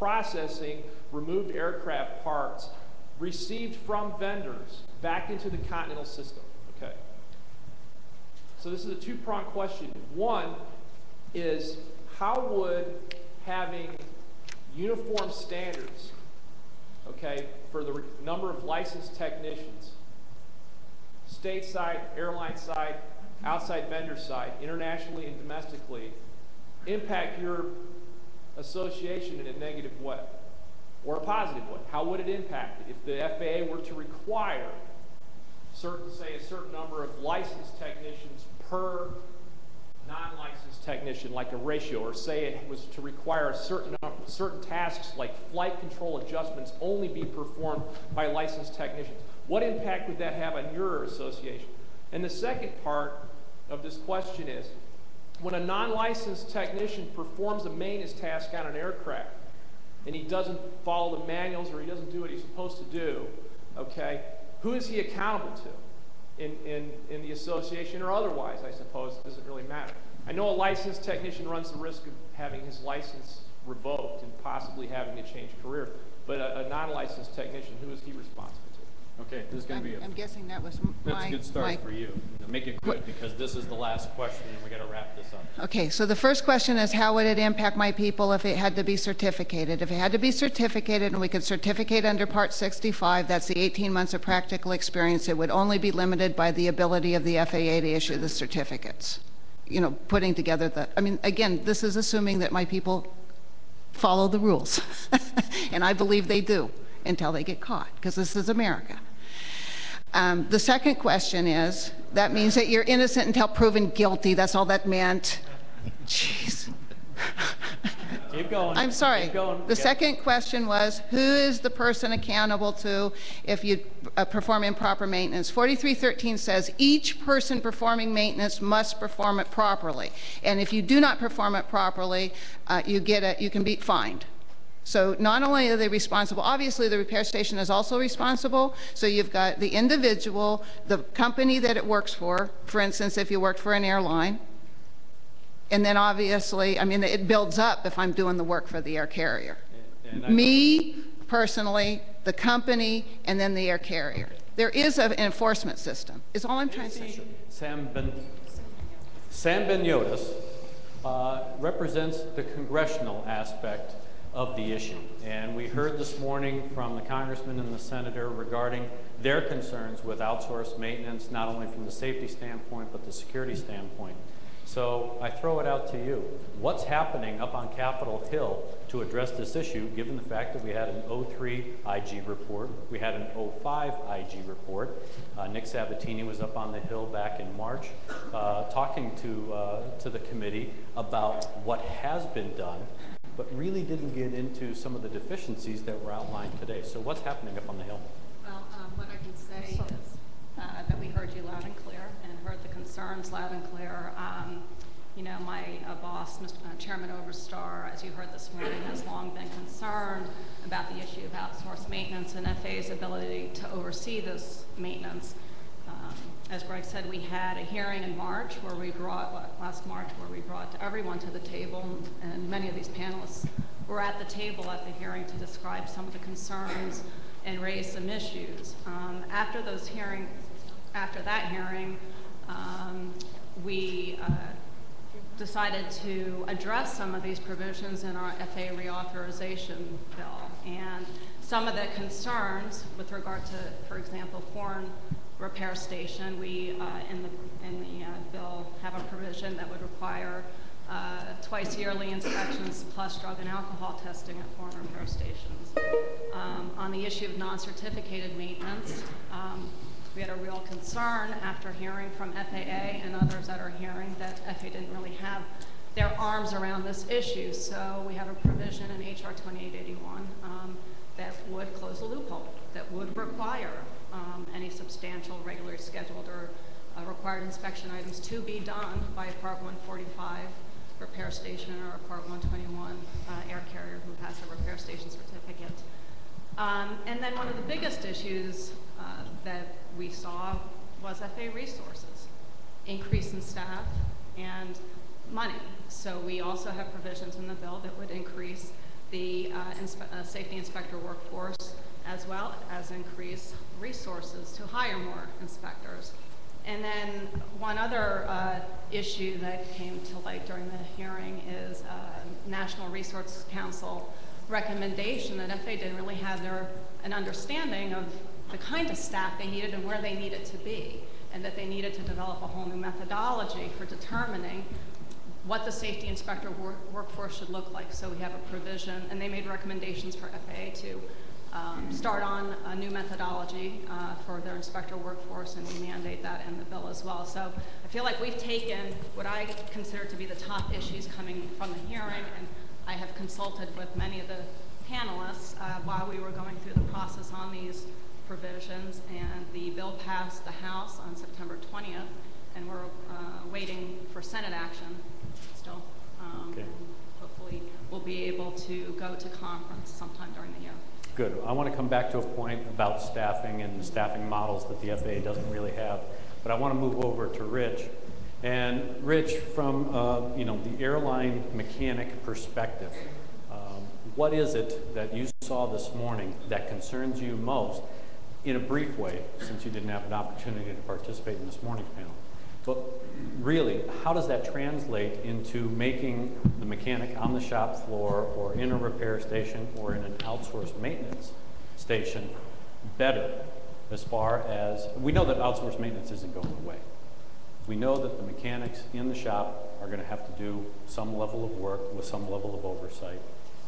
processing removed aircraft parts received from vendors back into the continental system. Okay. So this is a two-pronged question. One is, how would having uniform standards, okay, for the number of licensed technicians, stateside, airline side, outside vendor side, internationally and domestically, impact your association in a negative way or a positive way? How would it impact it if the FAA were to require say a certain number of licensed technicians per non-licensed technician, like a ratio, or say it was to require certain tasks like flight control adjustments only be performed by licensed technicians? What impact would that have on your association? And the second part of this question is, when a non-licensed technician performs a maintenance task on an aircraft and he doesn't follow the manuals or he doesn't do what he's supposed to do, okay, who is he accountable to in the association or otherwise? I suppose it doesn't really matter. I know a licensed technician runs the risk of having his license revoked and possibly having to change career, but a non-licensed technician, who is he responsible to? Okay, this is going to be I'm guessing that was that's a good start for you. Make it good, because this is the last question and we got to wrap this up. Okay, so the first question is, how would it impact my people if it had to be certificated? If it had to be certificated and we could certificate under Part 65, that's the 18 months of practical experience, it would only be limited by the ability of the FAA to issue the certificates. You know, putting together the, I mean, again, this is assuming that my people follow the rules. And I believe they do until they get caught, because this is America. The second question is, that means that you're innocent until proven guilty. That's all that meant. Jeez. Keep going. I'm sorry. Keep going. The second question was, who is the person accountable to if you perform improper maintenance? 4313 says each person performing maintenance must perform it properly. And if you do not perform it properly, you can be fined. So not only are they responsible, obviously the repair station is also responsible. So you've got the individual, the company that it works for instance, if you worked for an airline, and then obviously, I mean, it builds up if I'm doing the work for the air carrier. Me, personally, the company, and then the air carrier. Okay. There is an enforcement system, is all I'm trying to say. Sam Beniotis represents the congressional aspect of the issue. And we heard this morning from the congressman and the senator regarding their concerns with outsourced maintenance, not only from the safety standpoint, but the security standpoint. So I throw it out to you. What's happening up on Capitol Hill to address this issue, given the fact that we had an 03 IG report, we had an 05 IG report. Nick Sabatini was up on the Hill back in March talking to the committee about what has been done, but really didn't get into some of the deficiencies that were outlined today. So what's happening up on the Hill? Well, what I can say is that we heard you loud and clear and heard the concerns loud and clear. You know, my boss, Chairman Overstar, as you heard this morning, has long been concerned about the issue of outsourced maintenance and FAA's ability to oversee this maintenance. As Greg said, we had a hearing in March where we brought, last March, where we brought everyone to the table, and many of these panelists were at the table at the hearing to describe some of the concerns and raise some issues. After that hearing, we decided to address some of these provisions in our FAA reauthorization bill. And some of the concerns with regard to, for example, foreign repair station, we in the bill have a provision that would require twice yearly inspections plus drug and alcohol testing at foreign repair stations. On the issue of non-certificated maintenance, we had a real concern after hearing from FAA and others that are hearing that FAA didn't really have their arms around this issue. So we have a provision in HR 2881 that would close a loophole, that would require any substantial, regularly scheduled or required inspection items to be done by a Part 145 repair station or a Part 121 air carrier who has a repair station certificate. And then one of the biggest issues that we saw was FAA resources, increase in staff and money. So we also have provisions in the bill that would increase the safety inspector workforce, as well as increase resources to hire more inspectors. And then one other issue that came to light during the hearing is National Resource Council recommendation that FAA didn't really have an understanding of the kind of staff they needed and where they needed to be, and that they needed to develop a whole new methodology for determining what the safety inspector workforce should look like. So we have a provision, and they made recommendations for FAA to start on a new methodology for their inspector workforce, and we mandate that in the bill as well. So I feel like we've taken what I consider to be the top issues coming from the hearing, and I have consulted with many of the panelists while we were going through the process on these provisions, and the bill passed the House on September 20th, and we're waiting for Senate action still. Okay. And hopefully we'll be able to go to conference sometime during the year. Good. I want to come back to a point about staffing and the staffing models that the FAA doesn't really have, but I want to move over to Rich. And Rich, from the airline mechanic perspective, what is it that you saw this morning that concerns you most, in a brief way, since you didn't have an opportunity to participate in this morning's panel? But really, how does that translate into making the mechanic on the shop floor or in a repair station or in an outsourced maintenance station better? As far as, we know that outsourced maintenance isn't going away. We know that the mechanics in the shop are going to have to do some level of work with some level of oversight.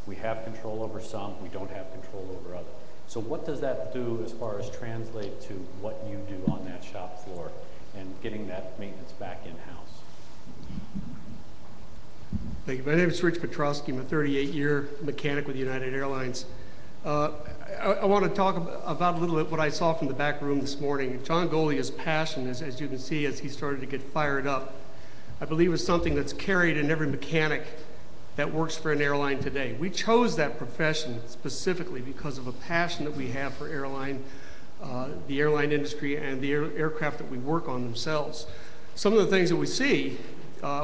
We have control over some, we don't have control over others. So what does that do as far as translate to what you do on that shop floor and getting that maintenance back in-house? Thank you. My name is Rich Petrowski. I'm a 38-year mechanic with United Airlines. I want to talk about a little bit what I saw from the back room this morning. John Golia's passion, as you can see, as he started to get fired up, I believe is something that's carried in every mechanic that works for an airline today. We chose that profession specifically because of a passion that we have for airline, the airline industry, and the aircraft that we work on themselves. Some of the things that we see,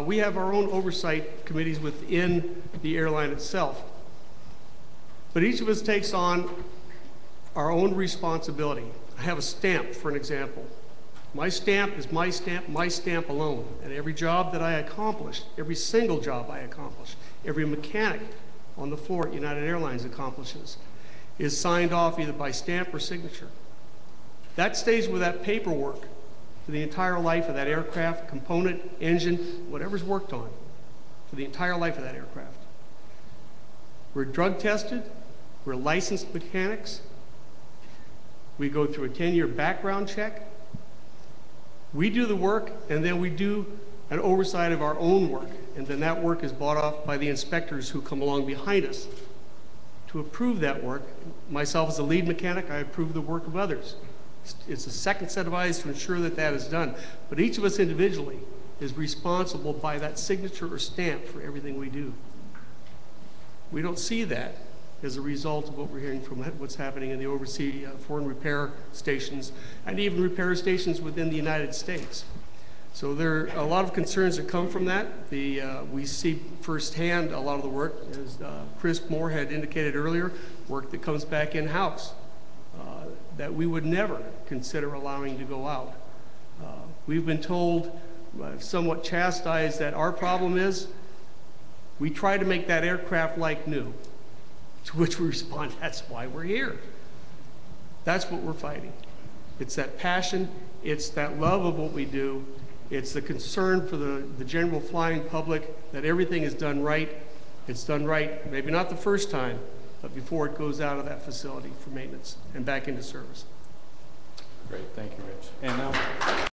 we have our own oversight committees within the airline itself. But each of us takes on our own responsibility. I have a stamp, for an example. My stamp is my stamp alone. And every job that I accomplish, every single job I accomplish, every mechanic on the floor at United Airlines accomplishes, is signed off either by stamp or signature. That stays with that paperwork for the entire life of that aircraft, component, engine, whatever's worked on, for the entire life of that aircraft. We're drug tested, we're licensed mechanics, we go through a 10-year background check, we do the work, and then we do an oversight of our own work, and then that work is bought off by the inspectors who come along behind us to approve that work. Myself as a lead mechanic, I approve the work of others. It's a second set of eyes to ensure that that is done. But each of us individually is responsible by that signature or stamp for everything we do. We don't see that as a result of what we're hearing from what's happening in the overseas foreign repair stations and even repair stations within the United States. So there are a lot of concerns that come from that. We see firsthand a lot of the work, as Chris Moore had indicated earlier, work that comes back in-house that we would never consider allowing to go out. We've been told, somewhat chastised, that our problem is we try to make that aircraft like new, to which we respond, that's why we're here. That's what we're fighting. It's that passion, it's that love of what we do, it's the concern for the general flying public that everything is done right. It's done right, maybe not the first time, but before it goes out of that facility for maintenance and back into service. Great, thank you, Rich. And now